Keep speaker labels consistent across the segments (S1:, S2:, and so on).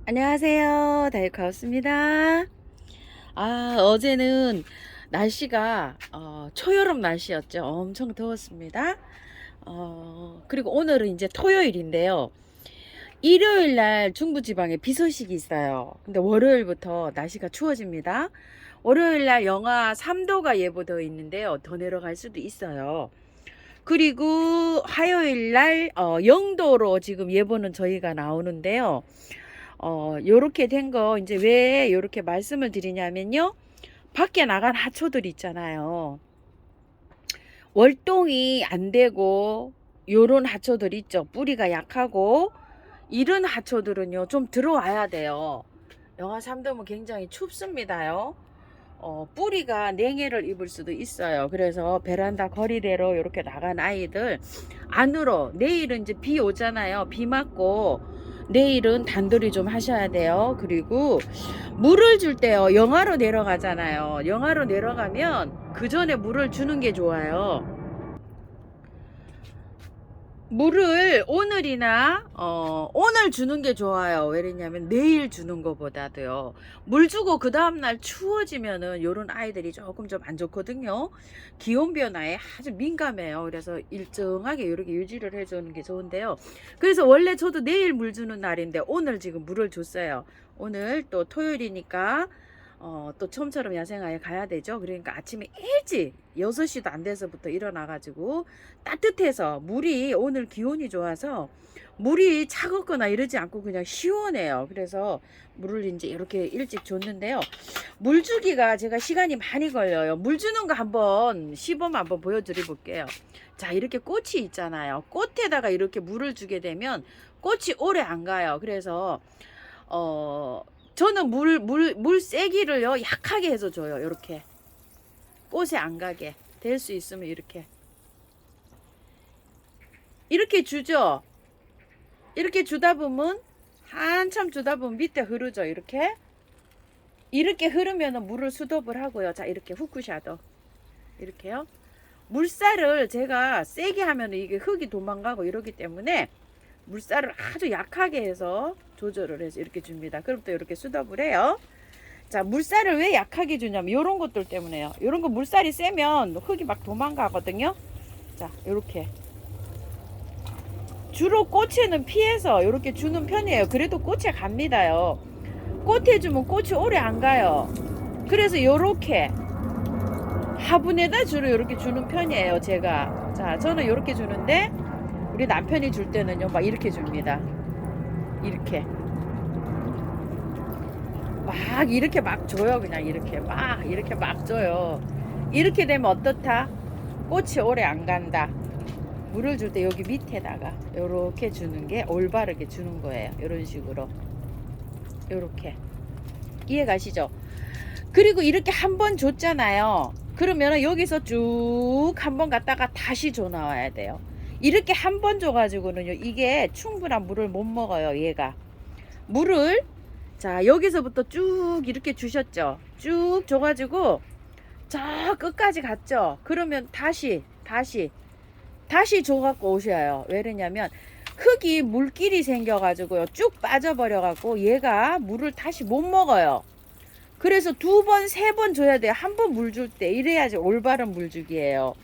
S1: 안녕하세요. 다이카우스입니다. 어제는 날씨가 초여름 날씨였죠. 엄청 더웠습니다. 그리고 오늘은 이제 토요일인데요. 일요일 날 중부지방에 비 소식이 있어요. 근데 월요일부터 날씨가 추워집니다. 월요일 날 영하 3도가 예보되어 있는데요. 더 내려갈 수도 있어요. 그리고 화요일 날 0도로 지금 예보는 저희가 나오는데요. 요렇게 된 거 이제 왜 요렇게 말씀을 드리냐면요. 밖에 나간 하초들 있잖아요. 월동이 안 되고 요런 하초들 있죠. 뿌리가 약하고 이런 하초들은요. 좀 들어와야 돼요. 영하 3도면 굉장히 춥습니다요. 뿌리가 냉해를 입을 수도 있어요. 그래서 베란다 거리대로 이렇게 나간 아이들 안으로, 내일은 이제 비 오잖아요. 비 맞고 내일은 단돌이 좀 하셔야 돼요. 그리고 물을 줄 때요. 영하로 내려가잖아요. 영하로 내려가면 그 전에 물을 주는 게 좋아요. 물을 오늘이나 오늘 주는 게 좋아요. 왜냐면 내일 주는 것보다도요. 물 주고 그 다음날 추워지면은 요런 아이들이 조금 좀 안 좋거든요. 기온 변화에 아주 민감해요. 그래서 일정하게 이렇게 유지를 해주는 게 좋은데요. 그래서 원래 저도 내일 물 주는 날인데 오늘 지금 물을 줬어요. 오늘 또 토요일이니까 또 처음처럼 야생화에 가야 되죠. 그러니까 아침에 일찍 6시도 안 돼서부터 일어나가지고 따뜻해서 물이 오늘 기온이 좋아서 물이 차갑거나 이러지 않고 그냥 시원해요. 그래서 물을 이제 이렇게 일찍 줬는데요. 물 주기가 제가 시간이 많이 걸려요. 물 주는 거 한번 시범 한번 보여드려 볼게요. 자, 이렇게 꽃이 있잖아요. 꽃에다가 이렇게 물을 주게 되면 꽃이 오래 안 가요. 그래서 저는 물 세기를요 약하게 해서 줘요. 이렇게 꽃에 안 가게 될 수 있으면 이렇게 주죠. 이렇게 주다 보면 한참 주다 보면 밑에 흐르죠. 이렇게 흐르면 물을 수독을 하고요. 자, 이렇게 후크샤도 이렇게요. 물살을 제가 세게 하면 이게 흙이 도망가고 이러기 때문에 물살을 아주 약하게 해서 조절을 해서 이렇게 줍니다. 그럼 또 이렇게 수독을 해요. 자, 물살을 왜 약하게 주냐면 이런 것들 때문에요. 이런 거 물살이 세면 흙이 막 도망가거든요. 자, 이렇게 주로 꽃에는 피해서 이렇게 주는 편이에요. 그래도 꽃에 갑니다요. 꽃에 주면 꽃이 오래 안 가요. 그래서 이렇게 화분에다 주로 이렇게 주는 편이에요. 제가 자, 저는 이렇게 주는데 우리 남편이 줄 때는요 막 이렇게 줍니다. 이렇게 막 줘요. 그냥 이렇게 막 줘요. 이렇게 되면 어떻다? 꽃이 오래 안 간다. 물을 줄 때 여기 밑에다가 이렇게 주는 게 올바르게 주는 거예요. 이런 식으로 이렇게 이해 가시죠? 그리고 이렇게 한 번 줬잖아요. 그러면 여기서 쭉 한 번 갔다가 다시 줘 나와야 돼요. 이렇게 한 번 줘가지고는요 이게 충분한 물을 못 먹어요. 얘가 물을 자, 여기서부터 쭉 이렇게 주셨죠. 쭉 줘가지고 저 끝까지 갔죠. 그러면 다시 줘갖고 오셔요. 왜냐면 흙이 물길이 생겨가지고요 쭉 빠져버려갖고 얘가 물을 다시 못 먹어요. 그래서 2번, 3번 줘야 돼요. 한 번 물 줄 때 이래야지 올바른 물주기예요.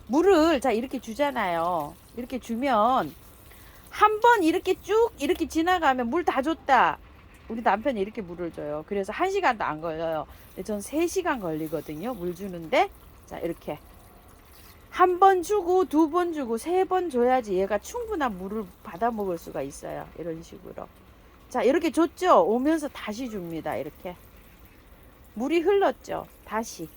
S1: 물을 자 이렇게 주잖아요. 이렇게 주면 한 번 이렇게 쭉 이렇게 지나가면 물 다 줬다. 우리 남편이 이렇게 물을 줘요. 그래서 1시간도 안 걸려요. 근데 전 3시간 걸리거든요. 물 주는데 자 이렇게 한 번 주고 2번 주고 3번 줘야지 얘가 충분한 물을 받아 먹을 수가 있어요. 이런 식으로 자 이렇게 줬죠. 오면서 다시 줍니다. 이렇게 물이 흘렀죠. 다시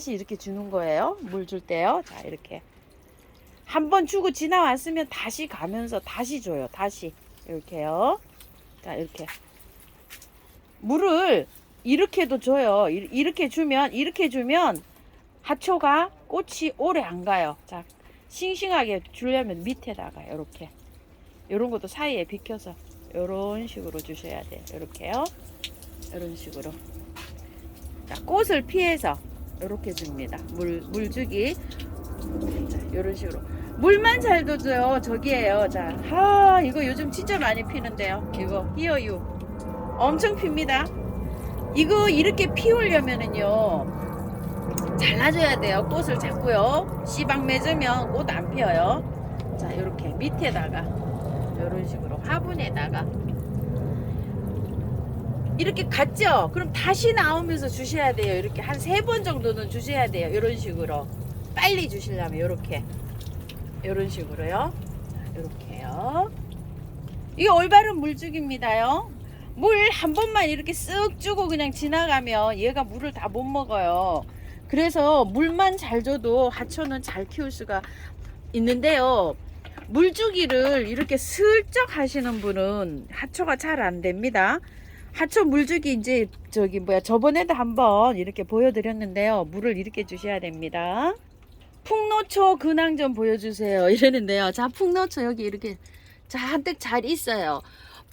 S1: 이렇게 주는 거예요. 물 줄 때요. 자 이렇게 한 번 주고 지나왔으면 다시 가면서 다시 줘요. 다시 이렇게요. 자 이렇게 물을 이렇게도 줘요. 이렇게 주면 하초가 꽃이 오래 안 가요. 자 싱싱하게 주려면 밑에다가 이렇게 이런 것도 사이에 비켜서 이런 식으로 주셔야 돼요. 이렇게요. 이런 식으로 자, 꽃을 피해서 이렇게 줍니다. 물주기 자, 이런 식으로 물만 잘 둬줘요. 저기에요. 자, 이거 요즘 진짜 많이 피는데요. 이거 히어유 엄청 핍니다. 이거 이렇게 피우려면은요 잘라줘야 돼요. 꽃을 잡고요. 씨방 맺으면 꽃 안 피어요. 자, 이렇게 밑에다가 이런 식으로 화분에다가 이렇게 갔죠? 그럼 다시 나오면서 주셔야 돼요. 이렇게 한 3번 정도는 주셔야 돼요. 이런 식으로 빨리 주시려면 이런 식으로요. 이렇게요. 이게 올바른 물주기입니다요. 물 한 번만 이렇게 쓱 주고 그냥 지나가면 얘가 물을 다 못 먹어요. 그래서 물만 잘 줘도 하초는 잘 키울 수가 있는데요. 물주기를 이렇게 슬쩍 하시는 분은 하초가 잘 안 됩니다. 하초 물주기 이제 저번에도 한번 이렇게 보여드렸는데요. 물을 이렇게 주셔야 됩니다. 풍노초 근황 좀 보여주세요 이러는데요. 자, 풍노초 여기 이렇게 잔뜩 잘 있어요.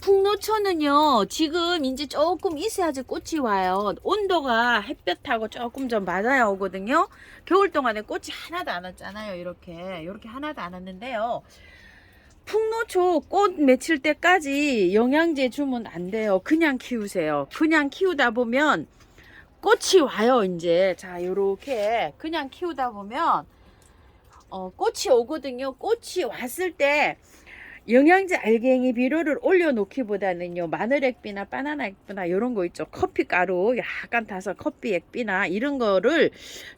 S1: 풍노초는요 지금 이제 조금 있어야지 꽃이 와요. 온도가 햇볕하고 조금 좀 맞아야 오거든요. 겨울 동안에 꽃이 하나도 안 왔잖아요. 이렇게 하나도 안 왔는데요. 풍노초 꽃 맺힐 때까지 영양제 주면 안 돼요. 그냥 키우세요. 그냥 키우다 보면 꽃이 와요. 이제 자, 요렇게 그냥 키우다 보면 꽃이 오거든요. 꽃이 왔을 때 영양제 알갱이 비료를 올려놓기보다는요 마늘액비나 바나나액비나 이런 거 있죠. 커피가루 약간 타서 커피액비나 이런 거를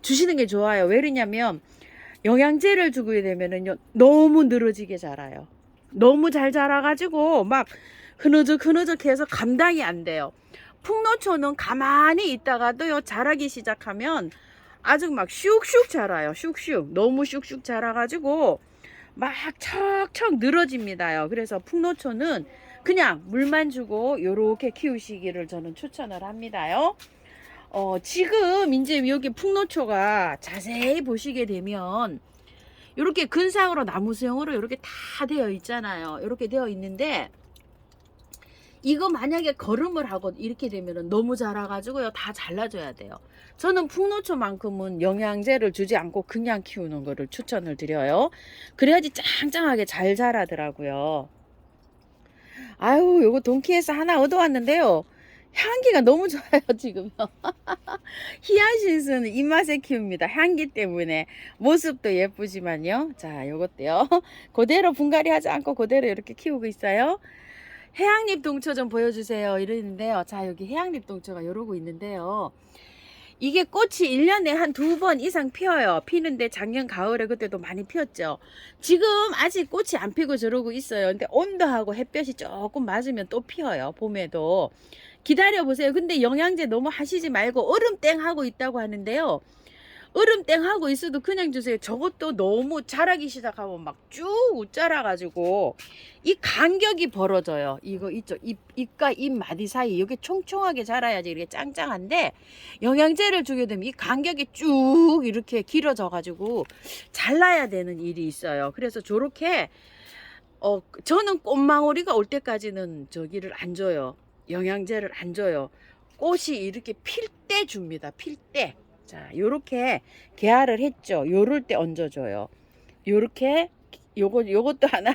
S1: 주시는 게 좋아요. 왜 그러냐면 영양제를 주게 되면은요 너무 늘어지게 자라요. 너무 잘 자라가지고 막 흐느적 해서 감당이 안 돼요. 풍노초는 가만히 있다가도요 자라기 시작하면 아주 막 슉슉 자라요. 슉슉 너무 슉슉 자라가지고 막 척척 늘어집니다요. 그래서 풍노초는 그냥 물만 주고 요렇게 키우시기를 저는 추천을 합니다요. 지금 이제 여기 풍노초가 자세히 보시게 되면 이렇게 근상으로 나무수형으로 이렇게 다 되어 있잖아요. 이렇게 되어 있는데 이거 만약에 거름을 하고 이렇게 되면 너무 자라가지고요 다 잘라줘야 돼요. 저는 풍노초만큼은 영양제를 주지 않고 그냥 키우는 거를 추천을 드려요. 그래야지 짱짱하게 잘 자라더라고요. 아유, 요거 돈키에서 하나 얻어왔는데요 향기가 너무 좋아요. 지금요. 히아신스는 입맛에 키웁니다. 향기 때문에. 모습도 예쁘지만요. 자, 요것도요 그대로 분갈이 하지 않고 그대로 이렇게 키우고 있어요. 해양잎 동초 좀 보여주세요 이러는데요. 자, 여기 해양잎 동초가 이러고 있는데요. 이게 꽃이 1년에 한 2번 이상 피어요. 피는데 작년 가을에 그때도 많이 피었죠. 지금 아직 꽃이 안 피고 저러고 있어요. 근데 온도하고 햇볕이 조금 맞으면 또 피어요. 봄에도. 기다려 보세요. 근데 영양제 너무 하시지 말고 얼음땡 하고 있다고 하는데요. 얼음땡 하고 있어도 그냥 주세요. 저것도 너무 자라기 시작하면 막 쭉 자라가지고 이 간격이 벌어져요. 이거 있죠. 잎과 잎 마디 사이 이게 총총하게 자라야지 이렇게 짱짱한데 영양제를 주게 되면 이 간격이 쭉 이렇게 길어져 가지고 잘라야 되는 일이 있어요. 그래서 저렇게 저는 꽃망울이가 올 때까지는 저기를 안 줘요. 영양제를 안 줘요. 꽃이 이렇게 필 때 줍니다. 필 때. 자, 요렇게 개화를 했죠. 요럴 때 얹어줘요. 요렇게 요것도 하나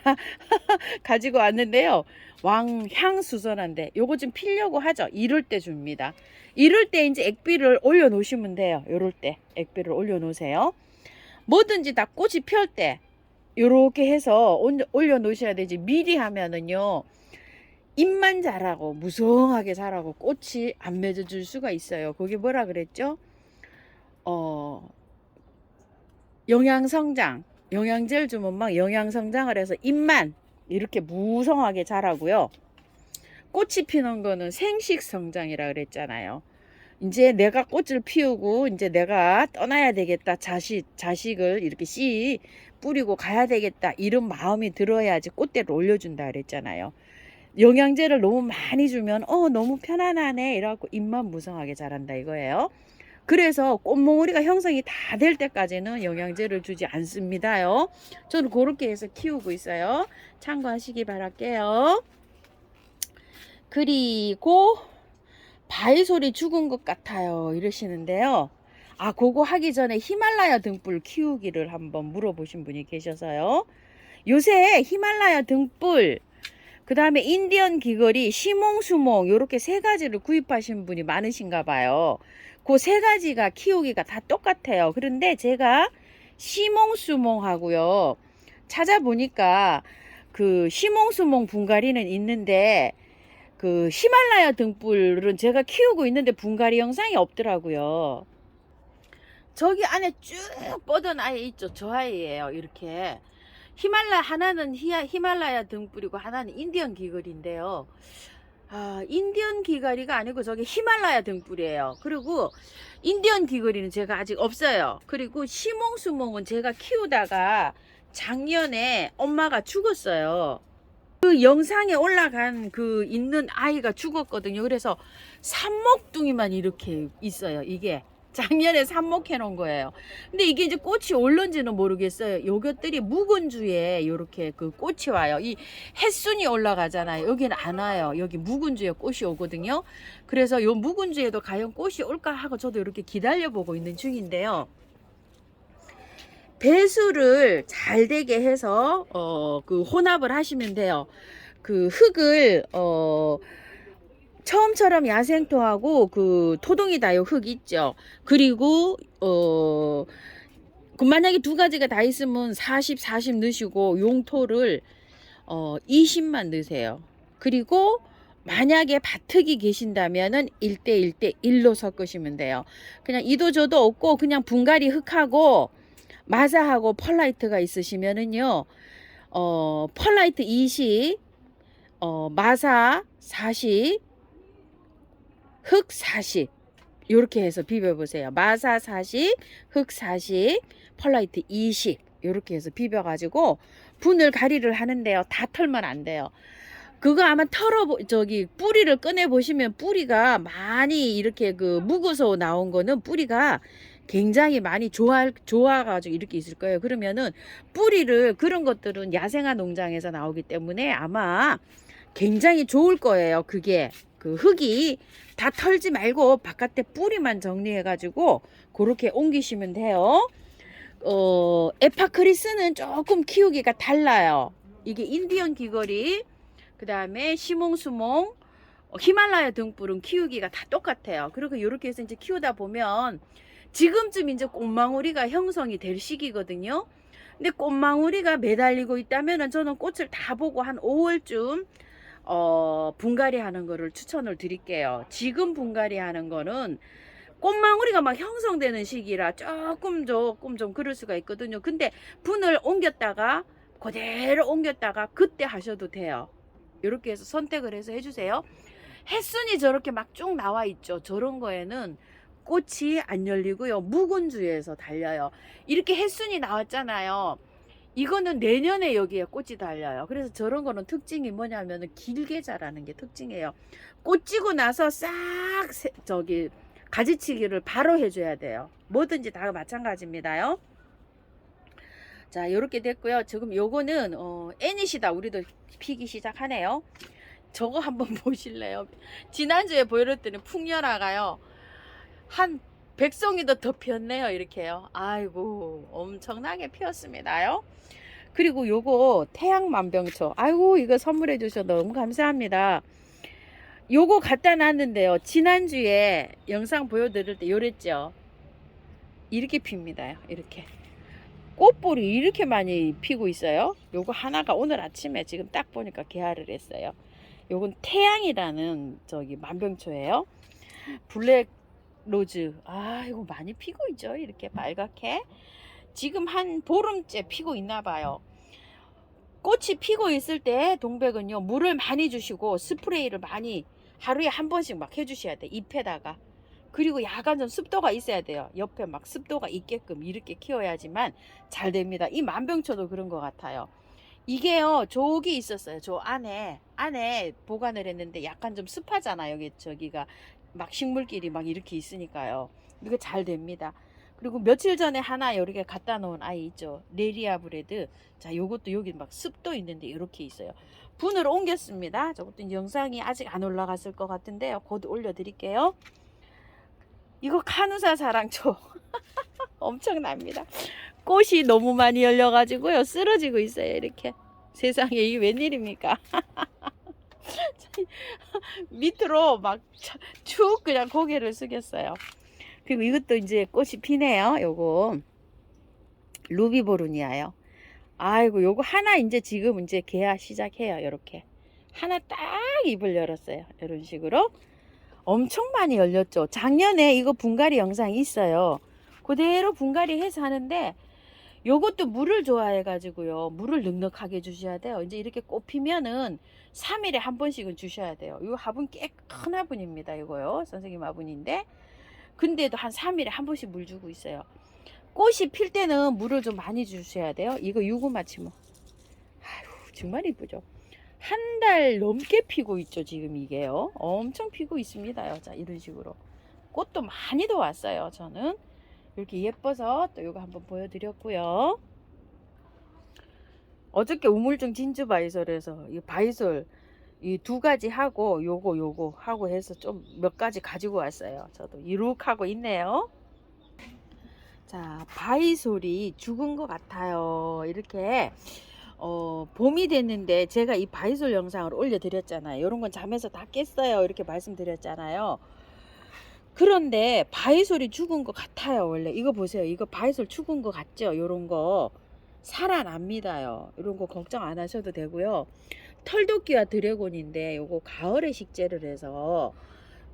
S1: 가지고 왔는데요. 왕향수선한데 요거 좀 피려고 하죠. 이럴 때 줍니다. 이럴 때 이제 액비를 올려 놓으시면 돼요. 요럴 때 액비를 올려 놓으세요. 뭐든지 다 꽃이 펼 때 요렇게 해서 올려 놓으셔야 되지. 미리 하면은요 잎만 자라고 무성하게 자라고 꽃이 안 맺어줄 수가 있어요. 그게 뭐라 그랬죠? 영양성장, 영양제를 주면 막 영양성장을 해서 잎만 이렇게 무성하게 자라고요. 꽃이 피는 거는 생식성장이라 그랬잖아요. 이제 내가 꽃을 피우고 이제 내가 떠나야 되겠다. 자식을 이렇게 씨 뿌리고 가야 되겠다. 이런 마음이 들어야지 꽃대를 올려준다 그랬잖아요. 영양제를 너무 많이 주면 너무 편안하네 이래갖고 잎만 무성하게 자란다 이거예요. 그래서 꽃몽우리가 형성이 다 될 때까지는 영양제를 주지 않습니다요. 저는 그렇게 해서 키우고 있어요. 참고하시기 바랄게요. 그리고 바위 소리 죽은 것 같아요 이러시는데요. 아, 그거 하기 전에 히말라야 등불 키우기를 한번 물어보신 분이 계셔서요. 요새 히말라야 등불, 그 다음에 인디언 귀걸이, 시몽수몽 요렇게 세 가지를 구입하신 분이 많으신가 봐요. 그 세 가지가 키우기가 다 똑같아요. 그런데 제가 시몽수몽하고요. 찾아보니까 그 시몽수몽 분갈이는 있는데 그 히말라야 등불은 제가 키우고 있는데 분갈이 영상이 없더라고요. 저기 안에 쭉 뻗은 아이 있죠. 저 아이예요. 이렇게 하나는 히말라야 등불이고 하나는 인디언 귀걸이인데요. 아, 인디언 귀걸이가 아니고 저게 히말라야 등불이에요. 그리고 인디언 귀걸이는 제가 아직 없어요. 그리고 시몽수몽은 제가 키우다가 작년에 엄마가 죽었어요. 그 영상에 올라간 그 있는 아이가 죽었거든요. 그래서 삽목둥이만 이렇게 있어요. 이게 작년에 삽목해 놓은 거예요. 근데 이게 이제 꽃이 올른지는 모르겠어요. 요것들이 묵은 주에 이렇게 그 꽃이 와요. 이 햇순이 올라가잖아요. 여기는 안 와요. 여기 묵은 주에 꽃이 오거든요. 그래서 요 묵은 주에도 과연 꽃이 올까 하고 저도 이렇게 기다려 보고 있는 중인데요. 배수를 잘 되게 해서 그 혼합을 하시면 돼요. 그 흙을 처음처럼 야생토하고 그 토동이다요 흙 있죠. 그리고 그 만약에 두 가지가 다 있으면 40, 40 넣으시고 용토를 20만 넣으세요. 그리고 만약에 바특이 계신다면은 1대 1로 섞으시면 돼요. 그냥 이도저도 없고 그냥 분갈이 흙하고 마사하고 펄라이트가 있으시면은요, 펄라이트 20, 마사 40, 흙 40. 요렇게 해서 비벼보세요. 마사 40, 흙 40, 펄라이트 20. 요렇게 해서 비벼가지고 분을 가리를 하는데요. 다 털면 안 돼요. 그거 아마 뿌리를 꺼내보시면 뿌리가 많이 이렇게 그 묵어서 나온 거는 뿌리가 굉장히 많이 좋아가지고 이렇게 있을 거예요. 그러면은 뿌리를, 그런 것들은 야생화 농장에서 나오기 때문에 아마 굉장히 좋을 거예요. 그게 그 흙이 다 털지 말고 바깥에 뿌리만 정리해가지고 그렇게 옮기시면 돼요. 에파크리스는 조금 키우기가 달라요. 이게 인디언 귀걸이, 그 다음에 시몽수몽, 히말라야 등불은 키우기가 다 똑같아요. 그리고 이렇게 해서 이제 키우다 보면 지금쯤 이제 꽃망울이가 형성이 될 시기거든요. 근데 꽃망울이가 매달리고 있다면 저는 꽃을 다 보고 한 5월쯤 분갈이 하는 거를 추천을 드릴게요. 지금 분갈이 하는 거는 꽃망울이가 막 형성되는 시기라 조금 좀 그럴 수가 있거든요. 근데 분을 옮겼다가 그대로 옮겼다가 그때 하셔도 돼요. 이렇게 해서 선택을 해서 해주세요. 햇순이 저렇게 막 쭉 나와 있죠. 저런 거에는 꽃이 안 열리고요. 묵은 주에서 달려요. 이렇게 햇순이 나왔잖아요. 이거는 내년에 여기에 꽃이 달려요. 그래서 저런 거는 특징이 뭐냐면 길게 자라는 게 특징이에요. 꽃 지고 나서 싹 가지치기를 바로 해줘야 돼요. 뭐든지 다 마찬가지입니다요. 자, 이렇게 됐고요. 지금 요거는 애니시다. 우리도 피기 시작하네요. 저거 한번 보실래요? 지난주에 보여드렸더니 풍년화가요. 한 100송이도 더 피었네요. 이렇게요. 아이고, 엄청나게 피었습니다요. 그리고 요거 태양만병초. 아이고, 이거 선물해 주셔서 너무 감사합니다. 요거 갖다 놨는데요. 지난주에 영상 보여드릴 때 요랬죠. 이렇게 핍니다. 이렇게. 꽃볼이 이렇게 많이 피고 있어요. 요거 하나가 오늘 아침에 지금 딱 보니까 개화를 했어요. 요건 태양이라는 만병초예요. 블랙 로즈. 아, 이거 많이 피고 있죠. 이렇게 빨갛게. 지금 한 보름째 피고 있나 봐요. 꽃이 피고 있을 때 동백은요, 물을 많이 주시고 스프레이를 많이 하루에 한 번씩 막 해주셔야 돼. 잎에다가. 그리고 약간 좀 습도가 있어야 돼요. 옆에 막 습도가 있게끔 이렇게 키워야지만 잘 됩니다. 이 만병초도 그런 것 같아요. 이게요, 저기 있었어요. 저 안에 보관을 했는데 약간 좀 습하잖아요. 여기 저기가 막 식물끼리 막 이렇게 있으니까요. 이거 잘 됩니다. 그리고 며칠 전에 하나 이렇게 갖다 놓은 아이 있죠. 레리아 브레드. 자, 요것도 여기 막 습도 있는데 이렇게 있어요. 분을 옮겼습니다. 저것도 영상이 아직 안 올라갔을 것 같은데요. 곧 올려드릴게요. 이거 카누사 사랑초 엄청납니다. 꽃이 너무 많이 열려가지고요 쓰러지고 있어요. 이렇게 세상에 이게 웬일입니까? 밑으로 막 쭉 그냥 고개를 숙였어요. 그리고 이것도 이제 꽃이 피네요. 요거 루비보르니아요. 아이고 요거 하나 이제 지금 이제 개화 시작해요. 요렇게 하나 딱 잎을 열었어요. 이런 식으로 엄청 많이 열렸죠. 작년에 이거 분갈이 영상이 있어요. 그대로 분갈이 해서 하는데 요것도 물을 좋아해 가지고요 물을 넉넉하게 주셔야 돼요. 이제 이렇게 꽃 피면은 3일에 한 번씩은 주셔야 돼요. 이 화분 꽤 큰 화분입니다. 이거요 선생님 화분인데 근데도 한 3일에 한 번씩 물 주고 있어요. 꽃이 필 때는 물을 좀 많이 주셔야 돼요. 이거 유구마치모 아유 정말 이쁘죠. 한 달 넘게 피고 있죠. 지금 이게요 엄청 피고 있습니다요. 자 이런 식으로 꽃도 많이 더 왔어요. 저는 이렇게 예뻐서 또 이거 한번 보여드렸고요. 어저께 우물중 진주 바이솔에서 이 바이솔 이 두 가지 하고 요거 하고 해서 좀 몇 가지 가지고 왔어요. 저도 이룩하고 있네요. 자 바이솔이 죽은 것 같아요. 이렇게 봄이 됐는데 제가 이 바이솔 영상을 올려드렸잖아요. 이런 건 잠에서 다 깼어요. 이렇게 말씀드렸잖아요. 그런데 바이솔이 죽은 것 같아요. 원래 이거 보세요. 이거 바이솔 죽은 것 같죠? 요런 거 살아납니다요. 이런 거 걱정 안 하셔도 되고요. 털도끼와 드래곤인데 요거 가을에 식재를 해서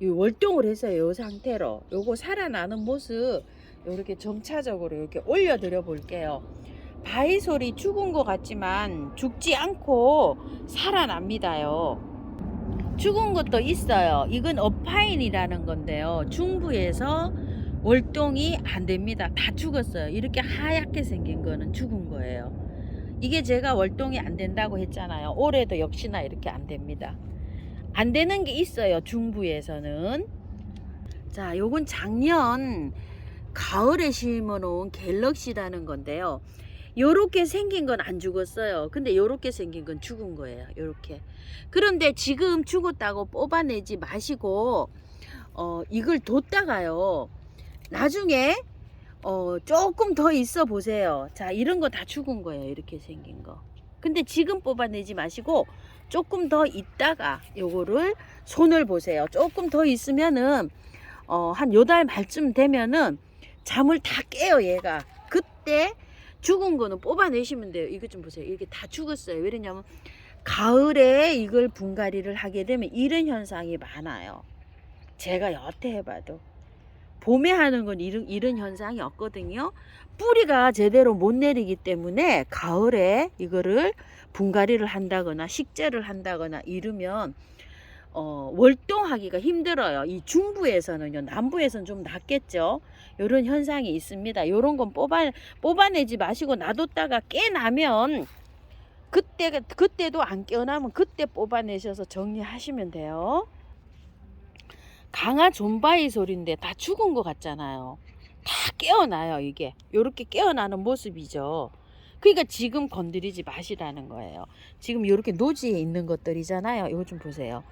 S1: 이 월동을 했어요. 요 상태로 요거 살아나는 모습 이렇게 점차적으로 이렇게 올려드려 볼게요. 바이솔이 죽은 것 같지만 죽지 않고 살아납니다요. 죽은 것도 있어요. 이건 어파인이라는 건데요. 중부에서 월동이 안 됩니다. 다 죽었어요. 이렇게 하얗게 생긴 거는 죽은 거예요. 이게 제가 월동이 안 된다고 했잖아요. 올해도 역시나 이렇게 안 됩니다. 안 되는 게 있어요. 중부에서는. 자, 요건 작년 가을에 심어 놓은 갤럭시라는 건데요. 요렇게 생긴 건 안 죽었어요. 근데 요렇게 생긴 건 죽은 거예요. 요렇게. 그런데 지금 죽었다고 뽑아내지 마시고 이걸 뒀다가요 나중에 조금 더 있어 보세요. 자 이런 거 다 죽은 거예요. 이렇게 생긴 거. 근데 지금 뽑아내지 마시고 조금 더 있다가 요거를 손을 보세요. 조금 더 있으면은 한 요 달 말쯤 되면은 잠을 다 깨요. 얘가 그때 죽은 거는 뽑아내시면 돼요. 이거 좀 보세요. 이게 다 죽었어요. 왜냐면 가을에 이걸 분갈이를 하게 되면 이런 현상이 많아요. 제가 여태 해봐도 봄에 하는 건 이런 현상이 없거든요. 뿌리가 제대로 못 내리기 때문에 가을에 이거를 분갈이를 한다거나 식재를 한다거나 이러면 월동하기가 힘들어요. 이 중부에서는요. 남부에서는 좀 낫겠죠. 이런 현상이 있습니다. 이런 건 뽑아내지 마시고 놔뒀다가 깨나면 그때도 안 깨어나면 그때 뽑아내셔서 정리하시면 돼요. 강아 존바이솔인데 다 죽은 것 같잖아요. 다 깨어나요. 이게 이렇게 깨어나는 모습이죠. 그러니까 지금 건드리지 마시라는 거예요. 지금 이렇게 노지에 있는 것들이잖아요. 이거 좀 보세요.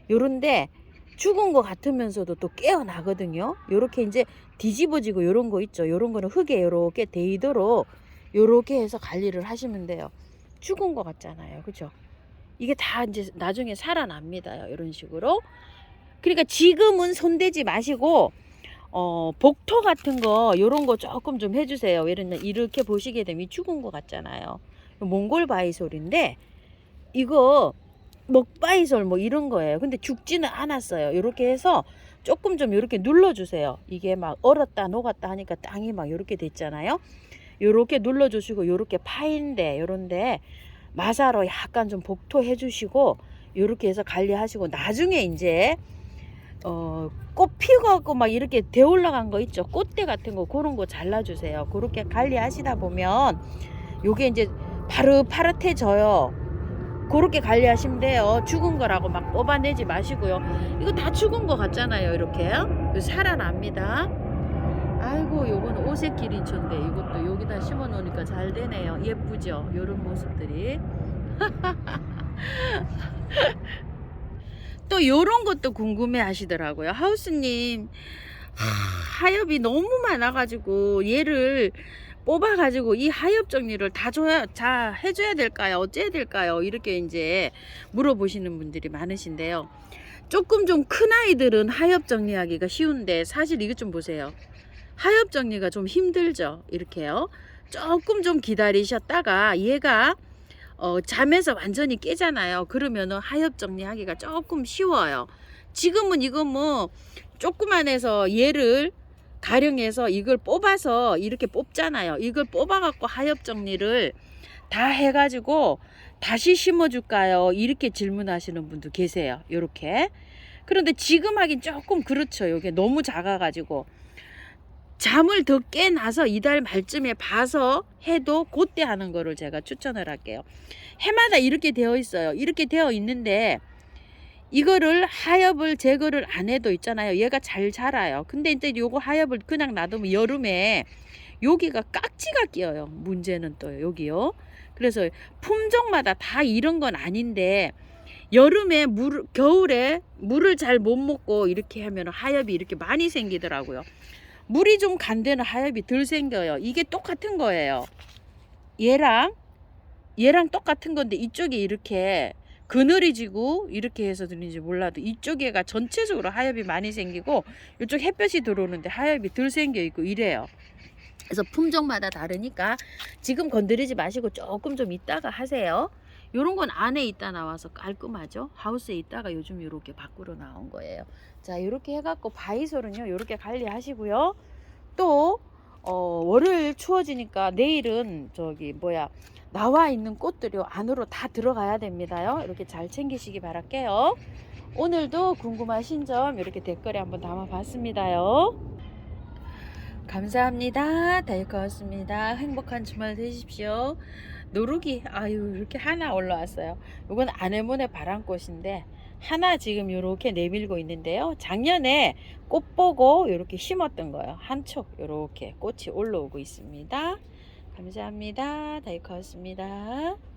S1: 요런데 죽은 것 같으면서도 또 깨어나거든요. 요렇게 이제 뒤집어지고 요런 거 있죠. 요런 거는 흙에 요렇게 데이도록 요렇게 해서 관리를 하시면 돼요. 죽은 것 같잖아요. 그죠? 이게 다 이제 나중에 살아납니다. 이런 식으로. 그러니까 지금은 손대지 마시고 복토 같은 거 요런 거 조금 좀 해주세요. 이렇게 보시게 되면 죽은 것 같잖아요. 몽골 바이솔인데 이거 먹바이솔 뭐 이런 거예요. 근데 죽지는 않았어요. 이렇게 해서 조금 좀 이렇게 눌러주세요. 이게 막 얼었다 녹았다 하니까 땅이 막 이렇게 됐잖아요. 이렇게 눌러주시고 이렇게 파인데 요런데 마사로 약간 좀 복토해 주시고 이렇게 해서 관리하시고 나중에 이제 꽃 피고 막 이렇게 대 올라간 거 있죠. 꽃대 같은 거 그런 거 잘라주세요. 그렇게 관리하시다 보면 요게 이제 파릇파릇해져요. 그렇게 관리하시면 돼요. 죽은 거라고 막 뽑아내지 마시고요. 이거 다 죽은 거 같잖아요. 이렇게요. 살아납니다. 아이고 요거는 오색 기린초인데 이것도 여기다 심어 놓으니까 잘 되네요. 예쁘죠? 요런 모습들이. 또 요런 것도 궁금해 하시더라고요. 하우스님 하엽이 너무 많아가지고 얘를 뽑아가지고 이 하엽 정리를 다 해줘야 될까요? 어째야 될까요? 이렇게 이제 물어보시는 분들이 많으신데요. 조금 좀 큰 아이들은 하엽 정리하기가 쉬운데 사실 이것 좀 보세요. 하엽 정리가 좀 힘들죠. 이렇게요. 조금 좀 기다리셨다가 얘가 잠에서 완전히 깨잖아요. 그러면은 하엽 정리하기가 조금 쉬워요. 지금은 이거 뭐 조그만해서 얘를 가령해서 이걸 뽑아서 이렇게 뽑잖아요. 이걸 뽑아갖고 하엽 정리를 다 해가지고 다시 심어줄까요? 이렇게 질문하시는 분도 계세요. 이렇게. 그런데 지금 하긴 조금 그렇죠. 이게 너무 작아가지고 잠을 더 깨나서 이달 말쯤에 봐서 해도 그때 하는 거를 제가 추천을 할게요. 해마다 이렇게 되어 있어요. 이렇게 되어 있는데 이거를 하엽을 제거를 안 해도 있잖아요. 얘가 잘 자라요. 근데 이제 요거 하엽을 그냥 놔두면 여름에 여기가 깍지가 끼어요. 문제는 또 여기요. 그래서 품종마다 다 이런 건 아닌데 여름에 겨울에 물을 잘 못 먹고 이렇게 하면 하엽이 이렇게 많이 생기더라고요. 물이 좀 간 데는 하엽이 덜 생겨요. 이게 똑같은 거예요. 얘랑 똑같은 건데 이쪽이 이렇게 그늘이 지고 이렇게 해서 들린지 몰라도 이쪽에가 전체적으로 하엽이 많이 생기고 이쪽 햇볕이 들어오는데 하엽이 덜 생겨 있고 이래요. 그래서 품종마다 다르니까 지금 건드리지 마시고 조금 좀 있다가 하세요. 요런 건 안에 있다 나와서 깔끔하죠. 하우스에 있다가 요즘 요렇게 밖으로 나온 거예요. 자, 요렇게 해갖고 바이솔은요 요렇게 관리하시고요. 또 월요일 추워지니까 내일은 나와 있는 꽃들이 안으로 다 들어가야 됩니다요. 이렇게 잘 챙기시기 바랄게요. 오늘도 궁금하신 점 이렇게 댓글에 한번 담아봤습니다요. 감사합니다. 다이커였습니다. 행복한 주말 되십시오. 노루기 아유 이렇게 하나 올라왔어요. 이건 아네모네 바람꽃인데 하나 지금 이렇게 내밀고 있는데요. 작년에 꽃 보고 이렇게 심었던 거예요. 한촉 이렇게 꽃이 올라오고 있습니다. 감사합니다. 다이커였습니다.